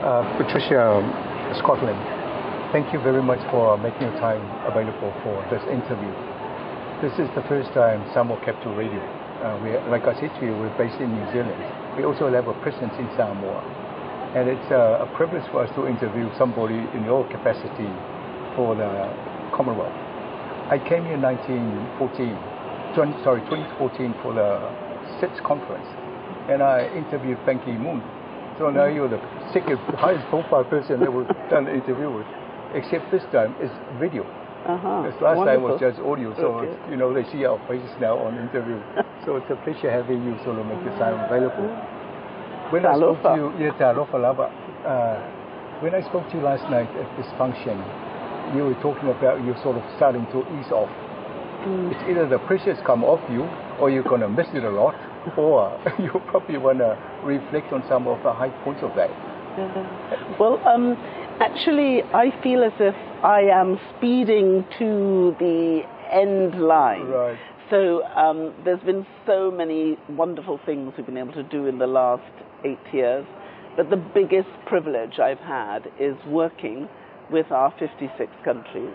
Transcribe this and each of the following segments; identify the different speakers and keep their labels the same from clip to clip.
Speaker 1: Patricia Scotland, thank you very much for making your time available for this interview. This is the first time Sāmoa Capital Radio. Like I said to you, we're based in New Zealand. We also have a presence in Sāmoa. And it's a privilege for us to interview somebody in your capacity for the Commonwealth. I came here in 2014 for the SITS conference, and I interviewed Ban Ki-moon. So now you're the second highest profile person that we've done an interview with, except this time it's video. This last time was just audio, so they see our faces now on interview. So it's a pleasure having you sort of make the time available. When I spoke to you, when I spoke to you last night at this function, you were talking about you sort of starting to ease off. It's either the pressure's come off you, or you're going to miss it a lot, or you probably want to reflect on some of the high points of that.
Speaker 2: Well, actually, I feel as if I am speeding to the end line.
Speaker 1: Right.
Speaker 2: So there's been so many wonderful things we've been able to do in the last 8 years, but the biggest privilege I've had is working with our 56 countries.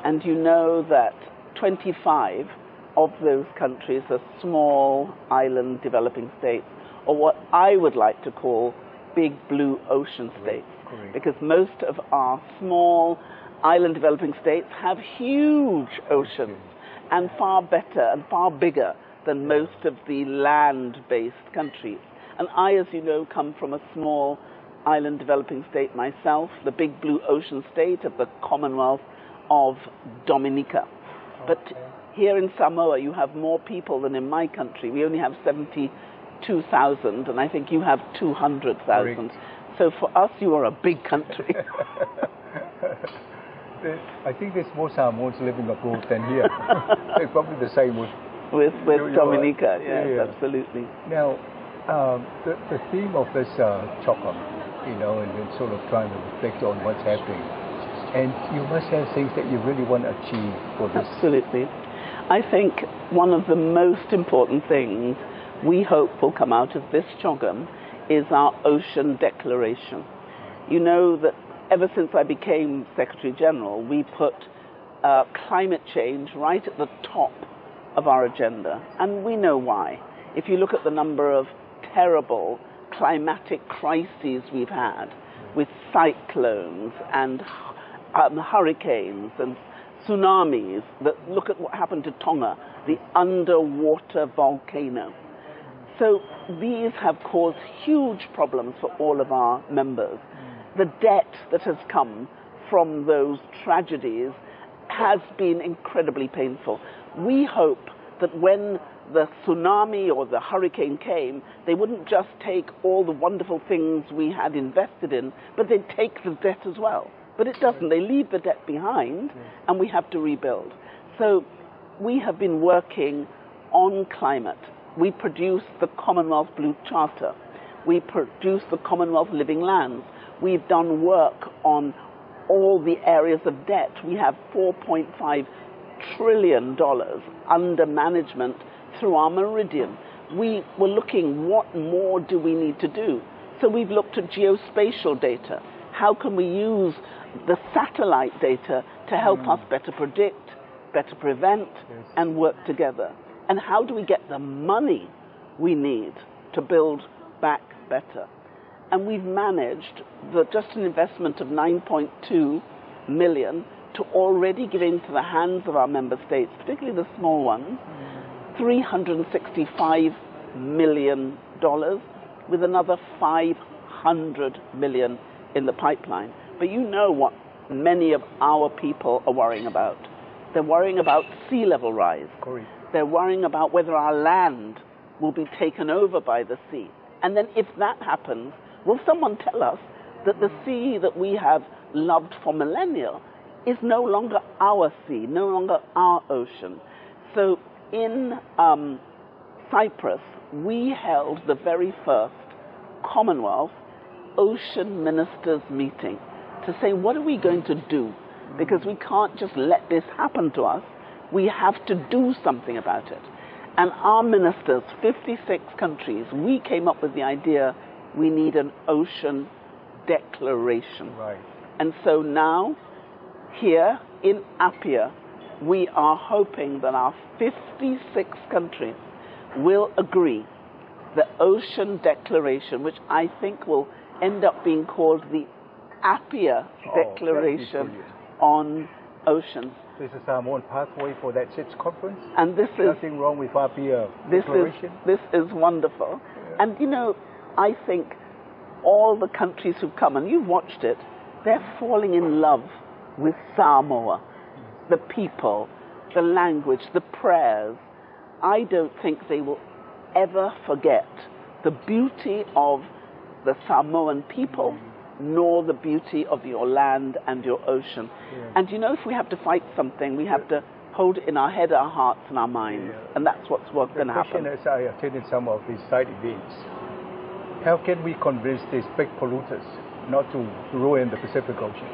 Speaker 2: And you know that 25 of those countries are small island developing states, or what I would like to call big blue ocean states.
Speaker 1: Correct.
Speaker 2: Because most of our small island developing states have huge oceans and far better and far bigger than most of the land-based countries. And I, as you know, come from a small island developing state myself, the big blue ocean state of the Commonwealth of Dominica. But here in Samoa, you have more people than in my country. We only have 72,000, and I think you have 200,000. So for us, you are a big country.
Speaker 1: I think there's more Samoans living abroad than here. It's probably the same with
Speaker 2: Dominica. Yes, absolutely.
Speaker 1: Now, the theme of this CHOCOM, and then sort of trying to reflect on what's happening. And you must have things that you really want to achieve for this.
Speaker 2: Absolutely. I think one of the most important things we hope will come out of this CHOCOM is our Ocean Declaration. You know that ever since I became Secretary-General, we put climate change right at the top of our agenda. And we know why. If you look at the number of terrible climatic crises we've had, with cyclones and hurricanes and tsunamis, look at what happened to Tonga, the underwater volcano. So these have caused huge problems for all of our members. The debt that has come from those tragedies has been incredibly painful. We hope that when the tsunami or the hurricane came, they wouldn't just take all the wonderful things we had invested in, but they'd take the debt as well. But it doesn't. They leave the debt behind, and we have to rebuild. So we have been working on climate. We produced the Commonwealth Blue Charter. We produced the Commonwealth Living Lands. We've done work on all the areas of debt. We have $4.5 trillion under management through our Meridian. We were looking, what more do we need to do? So we've looked at geospatial data. How can we use the satellite data to help us better predict, better prevent, and work together? And how do we get the money we need to build back better? And we've managed just an investment of $9.2 million to already give into the hands of our member states, particularly the small ones, $365 million, with another $500 million in the pipeline. But you know what many of our people are worrying about. They're worrying about sea level rise.
Speaker 1: Correct.
Speaker 2: They're worrying about whether our land will be taken over by the sea. And then if that happens, will someone tell us that the sea that we have loved for millennia is no longer our sea, no longer our ocean? So in Cyprus, we held the very first Commonwealth Ocean Ministers meeting to say, what are we going to do? Because we can't just let this happen to us. We have to do something about it. And our ministers, 56 countries, we came up with the idea we need an ocean declaration.
Speaker 1: Right.
Speaker 2: And so now, here in Apia, we are hoping that our 56 countries will agree the Ocean Declaration, which I think will end up being called the Apia Declaration on Oceans.
Speaker 1: This is Samoan pathway for that sixth conference.
Speaker 2: And this is
Speaker 1: nothing wrong with Apia Declaration.
Speaker 2: This is wonderful. Yeah. And you know, I think all the countries who've come, and you've watched it, they're falling in love with Sāmoa, the people, the language, the prayers. I don't think they will ever forget the beauty of the Samoan people, nor the beauty of your land and your ocean. Yeah. And you know, if we have to fight something, we have to hold it in our head, our hearts, and our minds. Yeah. And that's what's going to happen.
Speaker 1: As I attended some of these side events, how can we convince these big polluters not to ruin the Pacific Ocean?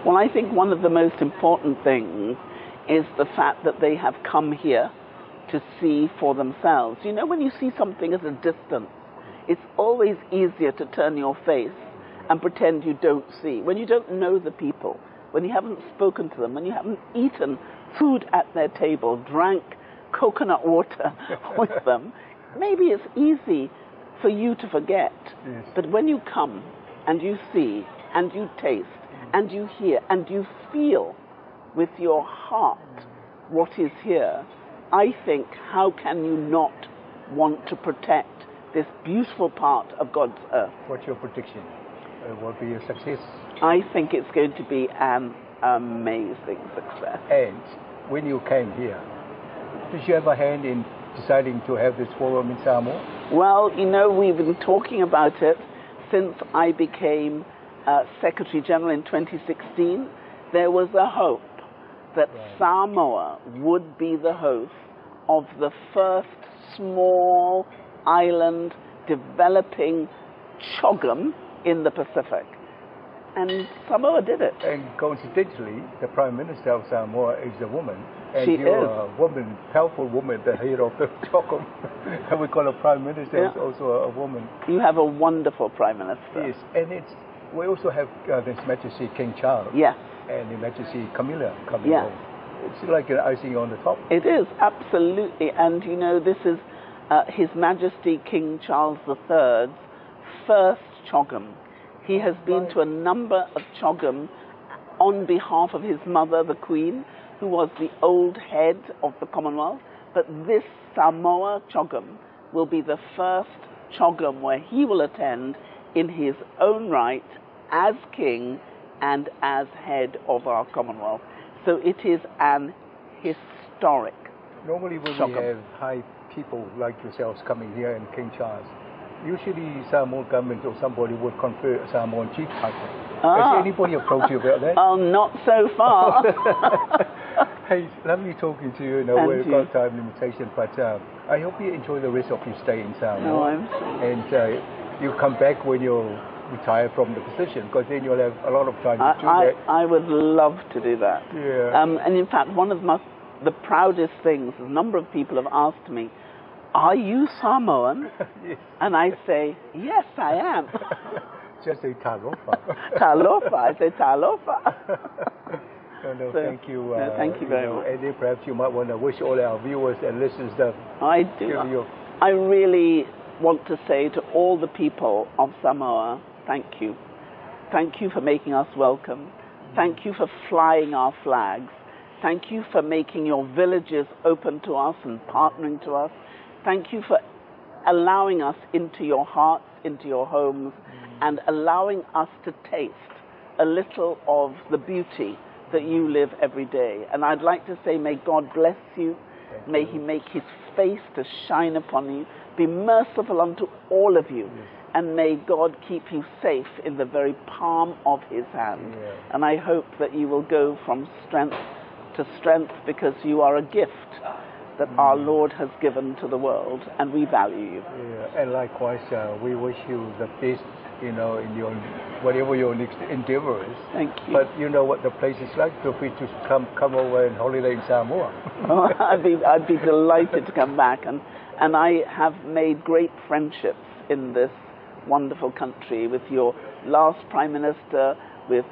Speaker 2: Well, I think one of the most important things is the fact that they have come here to see for themselves. You know, when you see something at a distance, it's always easier to turn your face and pretend you don't see. When you don't know the people, when you haven't spoken to them, when you haven't eaten food at their table, drank coconut water with them, maybe it's easy for you to forget. Yes. But when you come and you see and you taste and you hear and you feel with your heart what is here, I think, how can you not want to protect this beautiful part of God's earth?
Speaker 1: What's your prediction? Will be a success?
Speaker 2: I think it's going to be an amazing success.
Speaker 1: And when you came here, did you have a hand in deciding to have this forum in Sāmoa?
Speaker 2: Well, you know, we've been talking about it since I became Secretary-General in 2016. There was a hope that Sāmoa would be the host of the first small island developing CHOGM in the Pacific. And Samoa did it.
Speaker 1: And coincidentally, the Prime Minister of Samoa is a woman. And
Speaker 2: she
Speaker 1: you're
Speaker 2: is.
Speaker 1: A woman, powerful woman, the head of the CHOGM. And we call a Prime Minister also a woman.
Speaker 2: You have a wonderful Prime Minister.
Speaker 1: Yes, and we also have His Majesty King Charles.
Speaker 2: Yes.
Speaker 1: And His Majesty Camilla coming home. It's like an icing on the top.
Speaker 2: It is, absolutely. And you know, this is His Majesty King Charles III's first CHOGM. He has been to a number of CHOGM on behalf of his mother, the Queen, who was the old head of the Commonwealth. But this Samoa CHOGM will be the first CHOGM where he will attend in his own right as king and as head of our Commonwealth. So it is an historic
Speaker 1: Normally when
Speaker 2: CHOGM.
Speaker 1: we have high people like yourselves coming here and King Charles, usually Samoan government or somebody would confer a Samoan chief title. Has anybody approached you about that?
Speaker 2: Oh, not so far.
Speaker 1: Hey, lovely talking to you. We've got time limitation, but I hope you enjoy the rest of your stay in Samoa.
Speaker 2: Oh, I'm sorry.
Speaker 1: And you come back when you're retired from the position, because then you'll have a lot of time to do that.
Speaker 2: I would love to do that.
Speaker 1: Yeah.
Speaker 2: And in fact, one of the proudest things, a number of people have asked me, are you Samoan?
Speaker 1: Yes.
Speaker 2: And I say, yes, I am.
Speaker 1: Just say talofa.
Speaker 2: Talofa. I say talofa.
Speaker 1: So, thank you.
Speaker 2: Thank you very much.
Speaker 1: And then perhaps you might want to wish all our viewers and listeners that
Speaker 2: I do. I really want to say to all the people of Samoa, thank you. Thank you for making us welcome. Thank you for flying our flags. Thank you for making your villages open to us and partnering to us. Thank you for allowing us into your hearts, into your homes, and allowing us to taste a little of the beauty that you live every day. And I'd like to say, may God bless you. May He make His face to shine upon you. Be merciful unto all of you. Yes. And may God keep you safe in the very palm of His hand. Yeah. And I hope that you will go from strength to strength, because you are a gift that our Lord has given to the world, and we value you.
Speaker 1: Yeah. And likewise, we wish you the best, in your whatever your next endeavor is.
Speaker 2: Thank you.
Speaker 1: But you know what the place is like. Feel free to come over and holiday in Samoa.
Speaker 2: Oh, I'd be delighted to come back, and I have made great friendships in this wonderful country with your last Prime Minister, with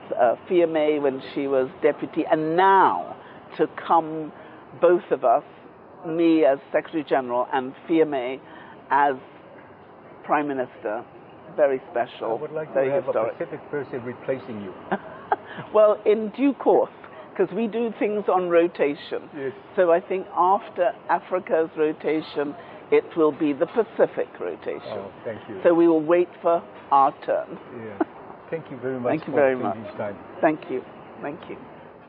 Speaker 2: Fiame when she was deputy, and now to come, both of us, me as Secretary-General and Fiame as Prime Minister. Very special.
Speaker 1: I would like to
Speaker 2: very
Speaker 1: have
Speaker 2: historic.
Speaker 1: a Pacific person replacing you.
Speaker 2: Well, in due course, because we do things on rotation.
Speaker 1: Yes.
Speaker 2: So I think after Africa's rotation, it will be the Pacific rotation.
Speaker 1: Oh, thank you.
Speaker 2: So we will wait for our turn.
Speaker 1: Yeah. Thank you very much.
Speaker 2: Thank you very much.
Speaker 1: This time.
Speaker 2: Thank you. Thank you.